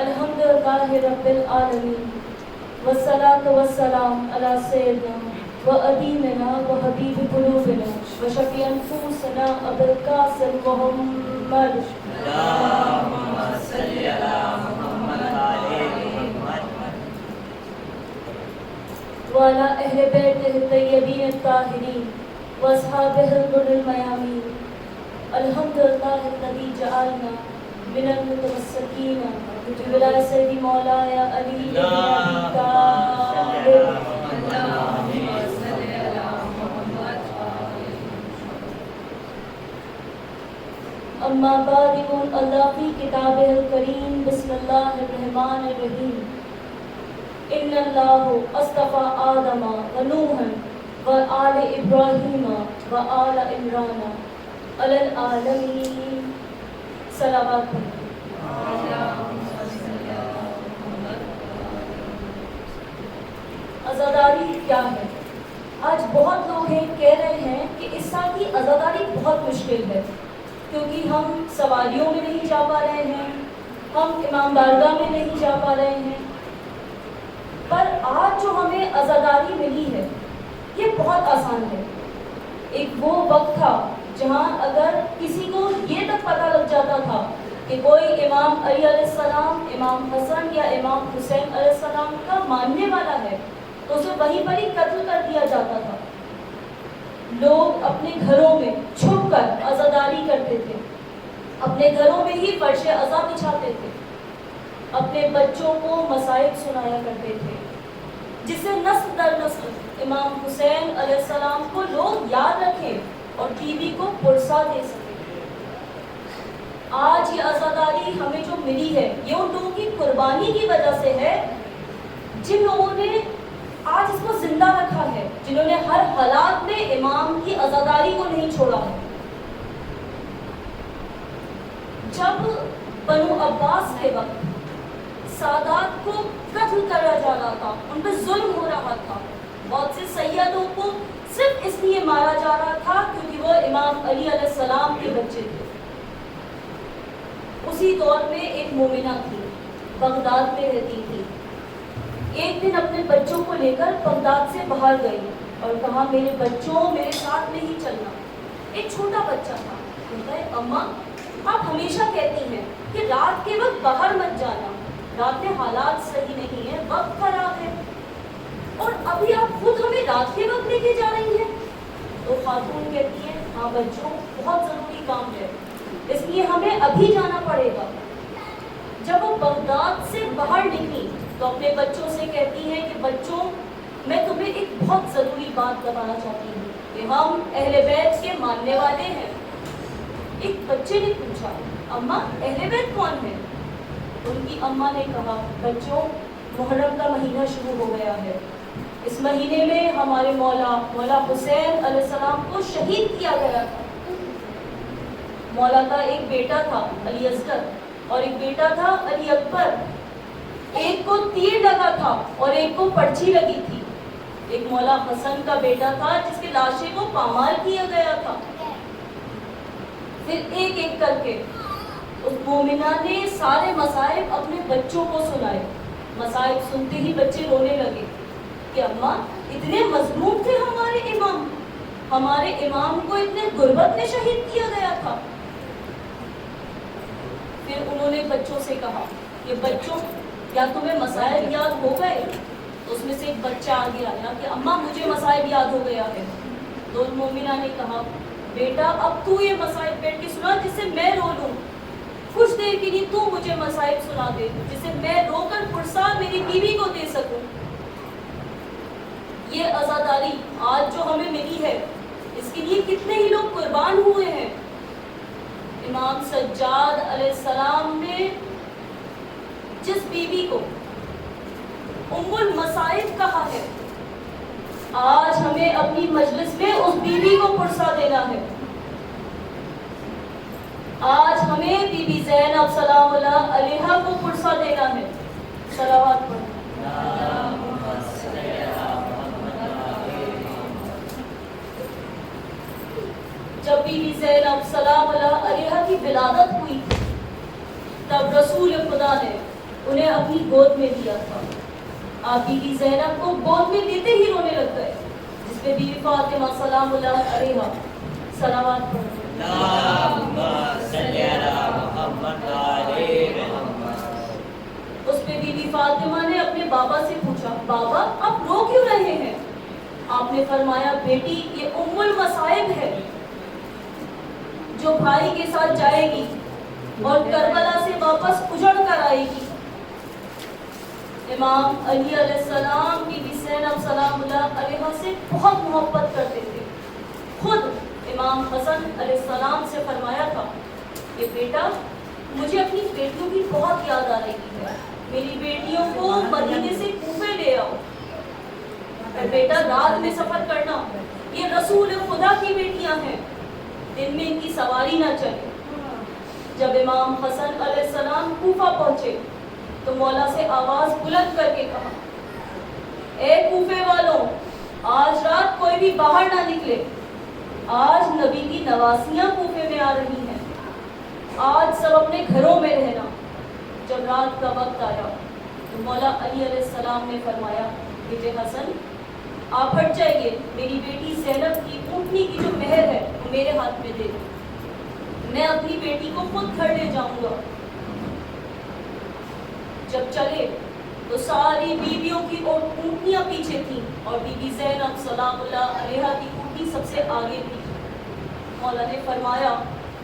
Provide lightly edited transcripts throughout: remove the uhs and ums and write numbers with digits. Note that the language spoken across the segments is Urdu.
الحمدللہ رب العالمین والصلاة والسلام علی سیدنا و ادیمنا و حبیب قلوبنا و شفیع انفسنا ابو القاسم محمد اللہم صلی علی محمد وعلی محمد وعلی اہل بیتہ الطیبین الطاہرین واصحابہ الغر المیامین الحمدللہ الذی جعلنا من المتمسکین بولائے سیدی مولاي علی بن ابی طالب اما بعد يقول الله في كتابه الكريم بسم الله الرحمن الرحيم ان الله اصطفى آدم ونوحا وآل ابراهيم وآل عمران على العالمين صلوات عزاداری کیا ہے؟ آج بہت لوگ ہیں کہہ رہے ہیں کہ اس سال کی عزاداری بہت مشکل ہے کیونکہ ہم سواریوں میں نہیں جا پا رہے ہیں، ہم امام بارگاہ میں نہیں جا پا رہے ہیں، پر آج جو ہمیں عزاداری ملی ہے یہ بہت آسان ہے۔ ایک وہ وقت تھا جہاں اگر کسی کو یہ تک پتہ لگ جاتا تھا کہ کوئی امام علی علیہ السلام، امام حسن یا امام حسین علیہ السلام کا ماننے والا ہے تو اسے وہیں پر ہی قتل کر دیا جاتا تھا۔ لوگ اپنے گھروں میں چھپ کر عزاداری کرتے تھے، اپنے گھروں میں ہی فرش عزا بچھاتے تھے، اپنے بچوں کو مصائب سنایا کرتے تھے جس سے نسل در نسل امام حسین علیہ السلام کو لوگ یاد رکھیں اور ٹی وی کو پرسا دے سکیں۔ آج یہ عزاداری ہمیں جو ملی ہے یہ ان لوگوں کی قربانی کی وجہ سے ہے جن لوگوں نے آج اس کو زندہ رکھا ہے، جنہوں نے ہر حالات میں امام کی عزاداری کو نہیں چھوڑا ہے۔ جب بنو عباس کے وقت سادات کو قتل کرا جا رہا تھا، ان پہ ظلم ہو رہا تھا، بہت سے سیدوں کو صرف اس لیے مارا جا رہا تھا کیونکہ وہ امام علی علیہ السلام کے بچے تھے۔ اسی دور میں ایک مومنہ تھی، بغداد میں رہتی تھی۔ ایک دن اپنے بچوں کو لے کر بغداد سے باہر گئی اور کہا میرے بچوں میرے ساتھ نہیں چلنا۔ ایک چھوٹا بچہ تھا، کہتا ہے اماں آپ ہمیشہ کہتی ہیں کہ رات کے وقت باہر مت جانا، رات میں حالات صحیح نہیں ہے، وقت خراب ہے، اور ابھی آپ خود ہمیں رات کے وقت لے کے جا رہی ہیں۔ تو خاتون کہتی ہے ہاں بچوں بہت ضروری کام ہے اس لیے ہمیں ابھی جانا پڑے گا۔ جب وہ بغداد سے باہر نکلی تو اپنے بچوں سے کہتی ہے کہ بچوں میں تمہیں ایک بہت ضروری بات بتانا چاہتی ہوں کہ ہم اہل بیت کے ماننے والے ہیں۔ ایک بچے نے پوچھا اماں اہل بیت کون ہے؟ ان کی اماں نے کہا بچوں محرم کا مہینہ شروع ہو گیا ہے، اس مہینے میں ہمارے مولا حسین علیہ السلام کو شہید کیا گیا تھا۔ مولا کا ایک بیٹا تھا علی اصغر اور ایک بیٹا تھا علی اکبر، ایک کو تیر لگا تھا اور ایک کو پرچھی لگی تھی۔ ایک مولا حسن کا بیٹا تھا جس کے لاشیں کو پامال کیا گیا تھا۔ پھر ایک ایک کر کے اس مومنہ نے سارے مصائب اپنے بچوں کو سنائے۔ مصائب سنتے ہی بچے رونے لگے کہ اماں اتنے مظلوم تھے ہمارے امام کو اتنے غربت میں شہید کیا گیا تھا۔ پھر انہوں نے بچوں سے کہا کہ بچوں کیا تمہیں مصائب یاد ہو گئے؟ تو اس میں سے ایک بچہ آگے آیا کہ اماں مجھے مصائب یاد ہو گیا ہے۔ تو مومنہ نے کہا بیٹا اب تو یہ مصائب بیٹھ کے سنا جس سے میں رو لوں، کچھ دیر کے لیے تو مجھے مصائب سنا دے جس سے میں رو کر پرساد میری بیوی کو دے سکوں۔ یہ عزاداری آج جو ہمیں ملی ہے اس کے لیے کتنے ہی لوگ قربان ہوئے ہیں۔ امام سجاد علیہ السلام نے جس بیوی کو ام المصائب کہا ہے آج ہمیں اپنی مجلس میں اس بیوی کو پرسا دینا ہے۔ آج ہمیں بی بی زینب سلام اللہ علیہا کو پرسا دینا ہے۔ صلوات پڑھیں۔ جب بی بی زینب سلام اللہ علیہا کی ولادت ہوئی تب رسول خدا نے انہیں اپنی گود میں لیا تھا۔ آپ بی بی زینب کو گود میں لیتے ہی رونے لگ گئے، جس پہ بی بی فاطمہ سلام اللہ علیہا صلوات پڑھتے اللہم صلی علی محمد وعلی محمد۔ اس پہ بی بی فاطمہ نے اپنے بابا سے پوچھا، بابا آپ رو کیوں رہے ہیں؟ آپ نے فرمایا، بیٹی یہ ام المصائب ہے جو بھائی کے ساتھ جائے گی اور کربلا سے واپس اجڑ کر آئے گی۔ امام علی علیہ السلام بی بی زینب سلام اللہ علیہا سے بہت محبت کرتے تھے۔ خود امام حسن علیہ السلام سے فرمایا تھا کہ بیٹا مجھے اپنی بیٹیوں کی بہت یاد آ رہی ہے، میری بیٹیوں کو مدینے سے کوفے لے آؤ۔ بیٹا رات میں سفر کرنا، یہ رسول خدا کی بیٹیاں ہیں، دن میں ان کی سواری نہ چلے۔ جب امام حسن علیہ السلام کوفہ پہنچے تو مولا سے آواز بلند کر کے کہا، اے کوفے والوں، آج رات کوئی بھی باہر نہ نکلے، آج نبی کی نواسیاں کوفے میں آ رہی ہیں، آج سب اپنے گھروں میں رہنا۔ جب رات کا وقت آیا تو مولا علی علیہ السلام نے فرمایا، بیٹے حسن آپ ہٹ جائیے، میری بیٹی زینب کی اونٹنی کی جو مہر ہے وہ میرے ہاتھ میں دے دو، میں اپنی بیٹی کو خود گھر لے جاؤں گا۔ جب چلے تو ساری بیویوں کی اونٹنیاں پیچھے تھیں اور بی بی زینب سلام اللہ علیہا کی اونٹنی سب سے آگے تھی۔ مولا نے فرمایا،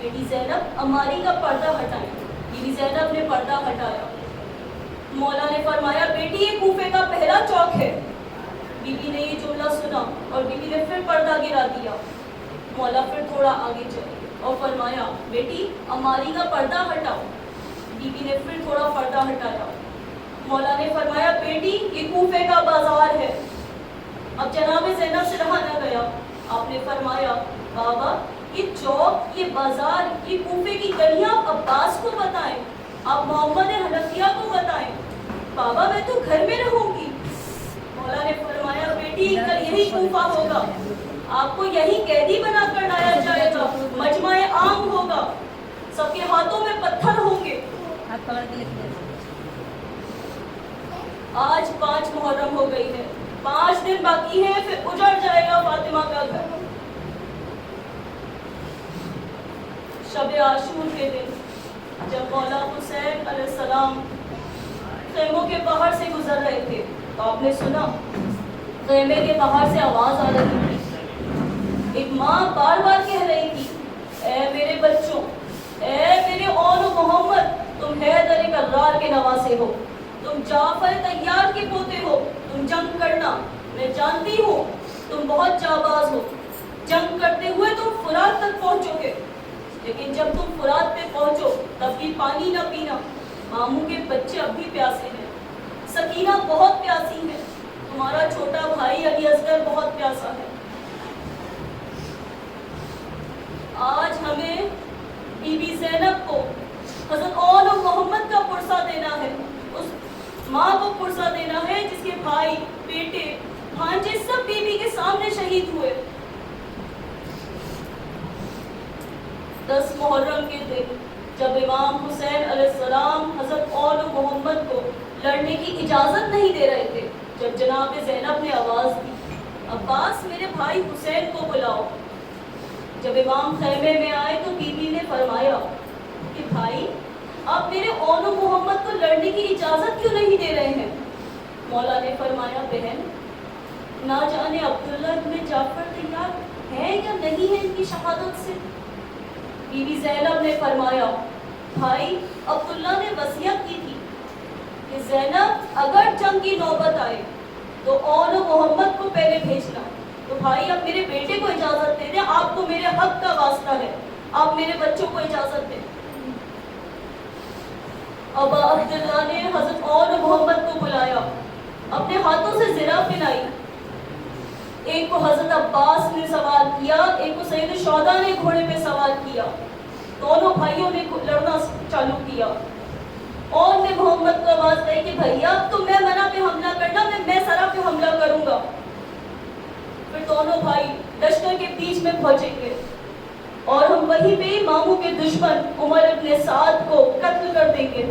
بیٹی زینب اماری کا پردہ ہٹائیں۔ بی بی زینب نے پردہ ہٹایا۔ مولا نے فرمایا، بیٹی یہ کوفے کا پہلا چوک ہے۔ بی بی نے یہ جملہ سنا اور بی بی نے پھر پردہ گرا دیا۔ مولا پھر تھوڑا آگے چلے اور فرمایا، بیٹی اماری کا پردہ ہٹاؤ۔ بی بی نے پھر تھوڑا پردہ ہٹایا۔ مولا نے فرمایا، بیٹی یہ کوفے کا بازار ہے۔ اب جناب زینب سے رہا نہ گیا، آپ نے فرمایا، بابا یہ چوک، یہ بازار، یہ کوفے کی گلیاں آپ عباس کو بتائیں، آپ محمد حنفیہ کو بتائیں، بابا میں تو گھر میں رہوں گی۔ مولا نے فرمایا، بیٹی کل یہی کوفہ ہوگا، آپ کو یہی قیدی بنا کر لایا جائے گا، مجمع عام ہوگا، سب کے ہاتھوں میں پتھر ہوں گے۔ آج 5 محرم ہو گئی ہے، 5 دن باقی ہیں، پھر اجڑ جائے گا فاطمہ کا گھر۔ شب عاشور کے دن جب مولا حسین علیہ السلام خیموں کے باہر سے گزر رہے تھے تو آپ نے سنا خیمے کے باہر سے آواز آ رہی تھی۔ ایک ماں بار بار کہہ رہی تھی، اے میرے بچوں، اے میرے اول محمد، تم حیدر کرار کے نواسے ہو، تم جعفر طیار کے پوتے ہو، تم جنگ کرنا، میں جانتی ہوں تم بہت جانباز ہو، جنگ کرتے ہوئے تم فرات تک پہنچو گے، لیکن جب تم فرات پہ پہنچو تب بھی پانی نہ پینا، ماموں کے بچے اب بھی پیاسے ہیں، سکینہ بہت پیاسی ہے، تمہارا چھوٹا بھائی علی اصغر بہت پیاسا ہے۔ آج ہمیں بی بی زینب کو حضرت اول محمد کا پرسہ دینا ہے، اس ماں کو پرسہ دینا ہے جس کے بھائی، بیٹے، بھانجے سب بی بی کے سامنے شہید ہوئے۔ 10 محرم کے دن جب امام حسین علیہ السلام حضرت اول محمد کو لڑنے کی اجازت نہیں دے رہے تھے، جب جناب زینب نے آواز دی، عباس میرے بھائی حسین کو بلاؤ۔ جب امام خیمے میں آئے تو بی بی نے فرمایا کہ بھائی آپ میرے اول محمد کو لڑنے کی اجازت کیوں نہیں دے رہے ہیں؟ مولا نے فرمایا، بہن نہ جانے عبداللہ ابن جعفر طیار ہے یا نہیں ہے ان کی شہادت سے۔ بی بی زینب نے فرمایا، بھائی عبداللہ نے وصیت کی تھی کہ زینب اگر جنگ کی نوبت آئے تو اول محمد کو پہلے بھیجنا، تو بھائی اب میرے بیٹے کو اجازت دے دیں، آپ کو میرے حق کا واسطہ ہے، آپ میرے بچوں کو اجازت دیں۔ ابا عبداللہ نے حضرت اول محمد کو بلایا، اپنے ہاتھوں سے زرہ پہنائی، ایک کو حضرت عباس نے سوار کیا، ایک کو سید شہداء نے گھوڑے پہ سوار کیا، دونوں بھائیوں نے لڑنا چالو کیا۔ اور نے محمد کو آواز دی کہ بھیا تم میں منع پہ حملہ کرنا، میں سرا پہ حملہ کروں گا۔ پھر دونوں بھائی لشکر کے بیچ میں پہنچیں گے اور ہم وہیں پہ ماموں کے دشمن عمر ابن سعد کو قتل کر دیں گے۔